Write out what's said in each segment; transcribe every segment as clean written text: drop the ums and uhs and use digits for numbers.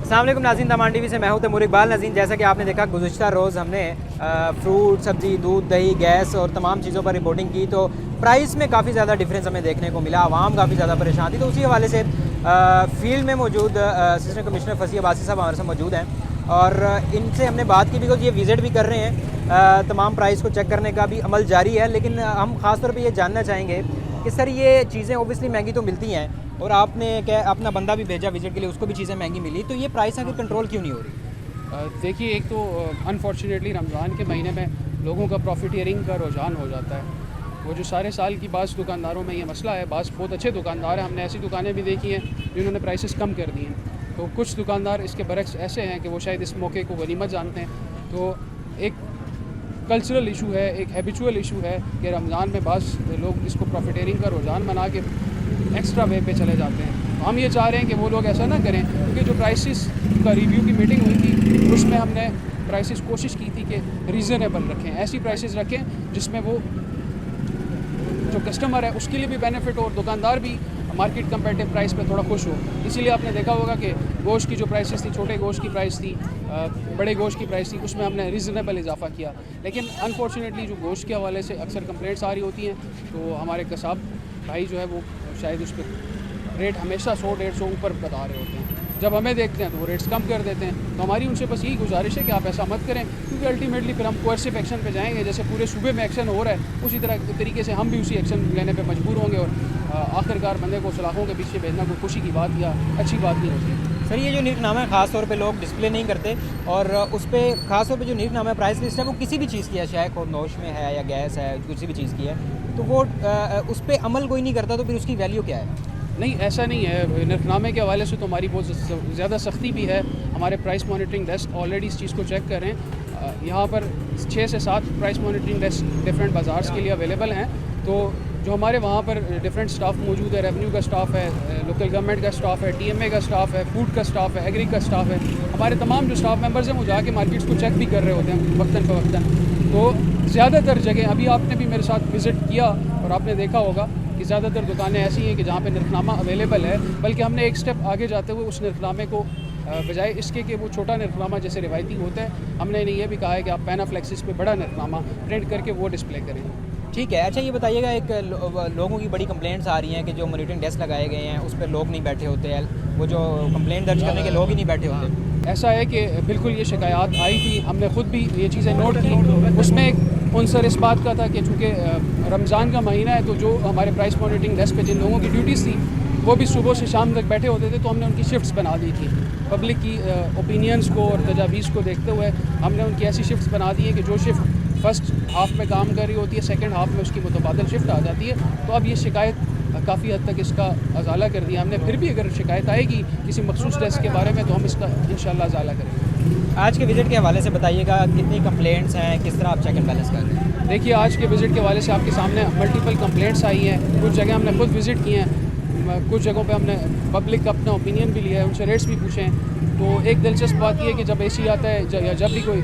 अस्सलाम वालेकुम नाज़रीन, तमाम टीवी से मैं हूं तैमूर इकबाल। नाज़रीन, जैसा कि आपने देखा गुज़िश्ता रोज़ हमने फ्रूट, सब्ज़ी, दूध, दही, गैस और तमाम चीज़ों पर रिपोर्टिंग की तो प्राइस में काफ़ी ज़्यादा डिफरेंस हमें देखने को मिला। आवाम काफ़ी ज़्यादा परेशान थी, तो उसी हवाले से फील्ड में मौजूद असिस्टेंट कमिश्नर फसी अब्बासी साहब हमारे साथ मौजूद हैं और इनसे हमने बात की बिकॉज ये विज़िट भी कर रहे हैं। तमाम प्राइस को चेक करने का भी अमल जारी है, लेकिन हम ख़ास तौर पर ये जानना चाहेंगे कि सर ये चीज़ें ओबियसली महंगी तो मिलती हैं और आपने क्या अपना बंदा भी भेजा विजिट के लिए, उसको भी चीज़ें महंगी मिली, तो ये प्राइस आखिर कंट्रोल क्यों नहीं हो रही? देखिए, एक तो अनफॉर्चुनेटली रमज़ान के महीने में लोगों का प्रॉफिटियरिंग का रुझान हो जाता है। वो जो सारे साल की बाज़ दुकानदारों में ये मसला है, बाज़ बहुत अच्छे दुकानदार हैं, हमने ऐसी दुकानें भी देखी हैं जिन्होंने प्राइसेस कम कर दिए हैं। तो कुछ दुकानदार इसके बरक्स ऐसे हैं कि वो शायद इस मौके को गनीमत जानते हैं। तो एक कल्चरल इशू है, एक हैबिचुअल इशू है कि रमज़ान में बाज़ लोग इसको प्रॉफिटियरिंग का रुझान बना के एक्स्ट्रा वे पे चले जाते हैं। तो हम ये चाह रहे हैं कि वो लोग ऐसा ना करें, क्योंकि जो प्राइसेस का रिव्यू की मीटिंग हुई थी उसमें हमने प्राइसेस कोशिश की थी कि रीज़नेबल रखें, ऐसी प्राइसेस रखें जिसमें वो जो कस्टमर है उसके लिए भी बेनिफिट हो और दुकानदार भी मार्केट कंपेटिव प्राइस पे थोड़ा खुश हो। इसीलिए आपने देखा होगा कि गोश्त की जो प्राइसेस थी, छोटे गोश्त की प्राइस थी, बड़े गोश्त की प्राइस थी, उसमें हमने रीज़नेबल इजाफा किया। लेकिन अनफॉर्चुनेटली जो गोश्त के हवाले से अक्सर कंप्लेंट्स आ रही होती हैं, तो हमारे कसाब भाई जो है वो शायद उस पर रेट हमेशा 100-150 ऊपर बता रहे होते हैं। जब हमें देखते हैं तो वो रेट्स कम कर देते हैं। तो हमारी उनसे बस यही गुजारिश है कि आप ऐसा मत करें, क्योंकि अल्टीमेटली फिर हम कोर्सिव एक्शन पे जाएंगे। जैसे पूरे सूबे में एक्शन हो रहा है, उसी तरीके से हम भी उसी एक्शन लेने पे मजबूर होंगे और आखिरकार बंदे को सलाखों के पीछे भेजना कोई खुशी की बात या अच्छी बात नहीं होती। सर, ये जो नीकनामा है ख़ास तौर पे लोग डिस्प्ले नहीं करते और उस पर ख़ास तौर पे जो नीकनामा है, प्राइस लिस्ट है, वो किसी भी चीज़ की है, चाहे नोश में है या गैस है, किसी भी चीज़ की है, तो वो उस पर अमल कोई नहीं करता, तो फिर उसकी वैल्यू क्या है? नहीं, ऐसा नहीं है। नरखनामे के हवाले से तो हमारी बहुत ज़्यादा सख्ती भी है। हमारे प्राइस मॉनिटरिंग डेस्क ऑलरेडी इस चीज़ को चेक कर रहे हैं। यहाँ पर 6 से 7 प्राइस मॉनिटरिंग डेस्क डिफरेंट बाज़ार्स के लिए अवेलेबल हैं। तो जो हमारे वहाँ पर डिफरेंट स्टाफ मौजूद है, रेवेन्यू का स्टाफ है, लोकल गवर्नमेंट का स्टाफ है, TMA का स्टाफ है, फूड का स्टाफ है, एग्री का स्टाफ है, हमारे तमाम जो स्टाफ मेंबर्स हैं वो जाके मार्केट्स को चेक भी कर रहे होते हैं वक्तन फ़वक्तन। तो ज़्यादातर जगह, अभी आपने भी मेरे साथ विज़िट किया और आपने देखा होगा कि ज़्यादातर दुकानें ऐसी हैं कि जहाँ पे नरखनामा अवेलेबल है, बल्कि हमने एक स्टेप आगे जाते हुए उस नरखनामे को बजाय इसके कि वो छोटा नरखनामा जैसे रिवायती होता है, हमने इन्हें यह भी कहा है कि आप पैनाफ्लेक्सिस पे बड़ा नरखनामा प्रिंट करके वो डिस्प्ले करें। ठीक है। अच्छा, ये बताइएगा, एक लोगों की बड़ी कंप्लेंट्स आ रही हैं कि जो मॉनिटरिंग डेस्क लगाए गए हैं उस पर लोग नहीं बैठे होते हैं, वो जो कंप्लेंट दर्ज करने के लोग ही नहीं बैठे होते। ऐसा है कि बिल्कुल ये शिकायत आई थी, हमने ख़ुद भी ये चीज़ें नोट की। उसमें एक उनसर इस बात का था कि चूँकि रमज़ान का महीना है, तो जो हमारे प्राइस मॉनिटरिंग डेस्क पे जिन लोगों की ड्यूटीज़ थी वो भी सुबह से शाम तक बैठे होते थे, तो हमने उनकी शिफ्ट्स बना दी थी। पब्लिक की ओपिनियंस को और तजावीज़ को देखते हुए हमने उनकी ऐसी शिफ्ट्स बना दी है कि जो शिफ्ट फर्स्ट हाफ में काम कर रही होती है, सेकंड हाफ में उसकी मुतबादल शिफ्ट आ जाती है। तो अब ये शिकायत काफ़ी हद तक इसका अजाला कर दिया हमने। फिर भी अगर शिकायत आएगी किसी मखसूस डेस्क के बारे में तो हम इसका इंशाल्लाह अजाला करेंगे। आज के विज़िट के हवाले से बताइएगा, कितनी कंप्लेंट्स हैं, किस तरह आप चेक एंड बैलेंस कर रहे हैं? देखिए, आज के विज़िट के हवाले से आपके सामने मल्टीपल कंप्लेंट्स आई हैं। कुछ जगह हमने खुद विज़िट किए हैं, कुछ जगहों पे हमने पब्लिक का अपना ओपिनियन भी लिया है, उनसे रेट्स भी पूछे हैं। तो एक दिलचस्प बात यह है कि जब AC आता है या जब भी कोई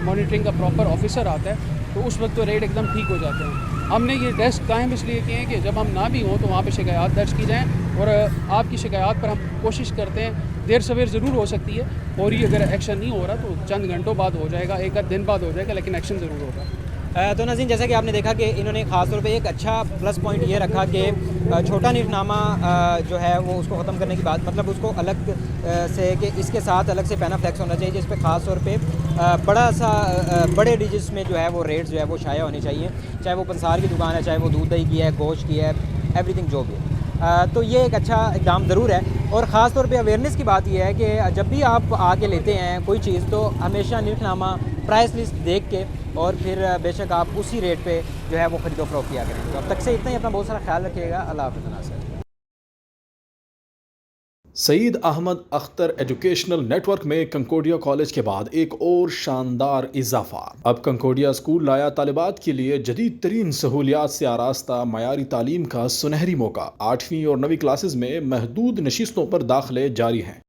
मॉनिटरिंग का प्रॉपर ऑफिसर आता है तो उस वक्त तो रेट एकदम ठीक हो जाते हैं। हमने ये डेस्क कायम इसलिए किए हैं कि जब हम ना भी हों तो वहाँ पे शिकायत दर्ज की जाएँ और आपकी शिकायत पर हम कोशिश करते हैं। देर सवेर ज़रूर हो सकती है, और ही अगर एक्शन नहीं हो रहा तो चंद घंटों बाद हो जाएगा, एक आध दिन बाद हो जाएगा, लेकिन एक्शन ज़रूर होगा। तो नाज़रीन, जैसा कि आपने देखा कि इन्होंने ख़ास तौर पे एक अच्छा प्लस पॉइंट ये रखा कि छोटा नीकनामा जो है वो उसको ख़त्म करने की बात, मतलब उसको अलग से कि इसके साथ अलग से पैनाफ्लेक्स होना चाहिए, जिस पे ख़ास तौर पे बड़ा सा बड़े डिजिट्स में जो है वो रेट्स जो है वो शाया होनी चाहिए, चाहे वो पंसार की दुकान है, चाहे वो दूध दही की है, गोश्त की है, एवरीथिंग जो भी है। तो ये एक अच्छा इक़दाम ज़रूर है। और ख़ास तौर पे अवेयरनेस की बात यह है कि जब भी आप आके लेते हैं कोई चीज़, तो हमेशा नीकनामा प्राइस लिस्ट देख के और फिर बेशक आप उसी रेट पे जो है वो ख़रीदो फरोख्त किया करें। तो अब तक से इतना ही, अपना बहुत सारा ख्याल रखिएगा। अल्लाह हाफ़िज़ नाज़रीन। सईद अहमद अख्तर एजुकेशनल नेटवर्क में कंकोडिया कॉलेज के बाद एक और शानदार इजाफा। अब कंकोडिया स्कूल लाया तालिबात के लिए जदीद तरीन सहूलियात से आरास्ता मयारी तालीम का सुनहरी मौका। 8वीं और 9वीं क्लासेज में महदूद नशिस्तों पर दाखिले जारी हैं।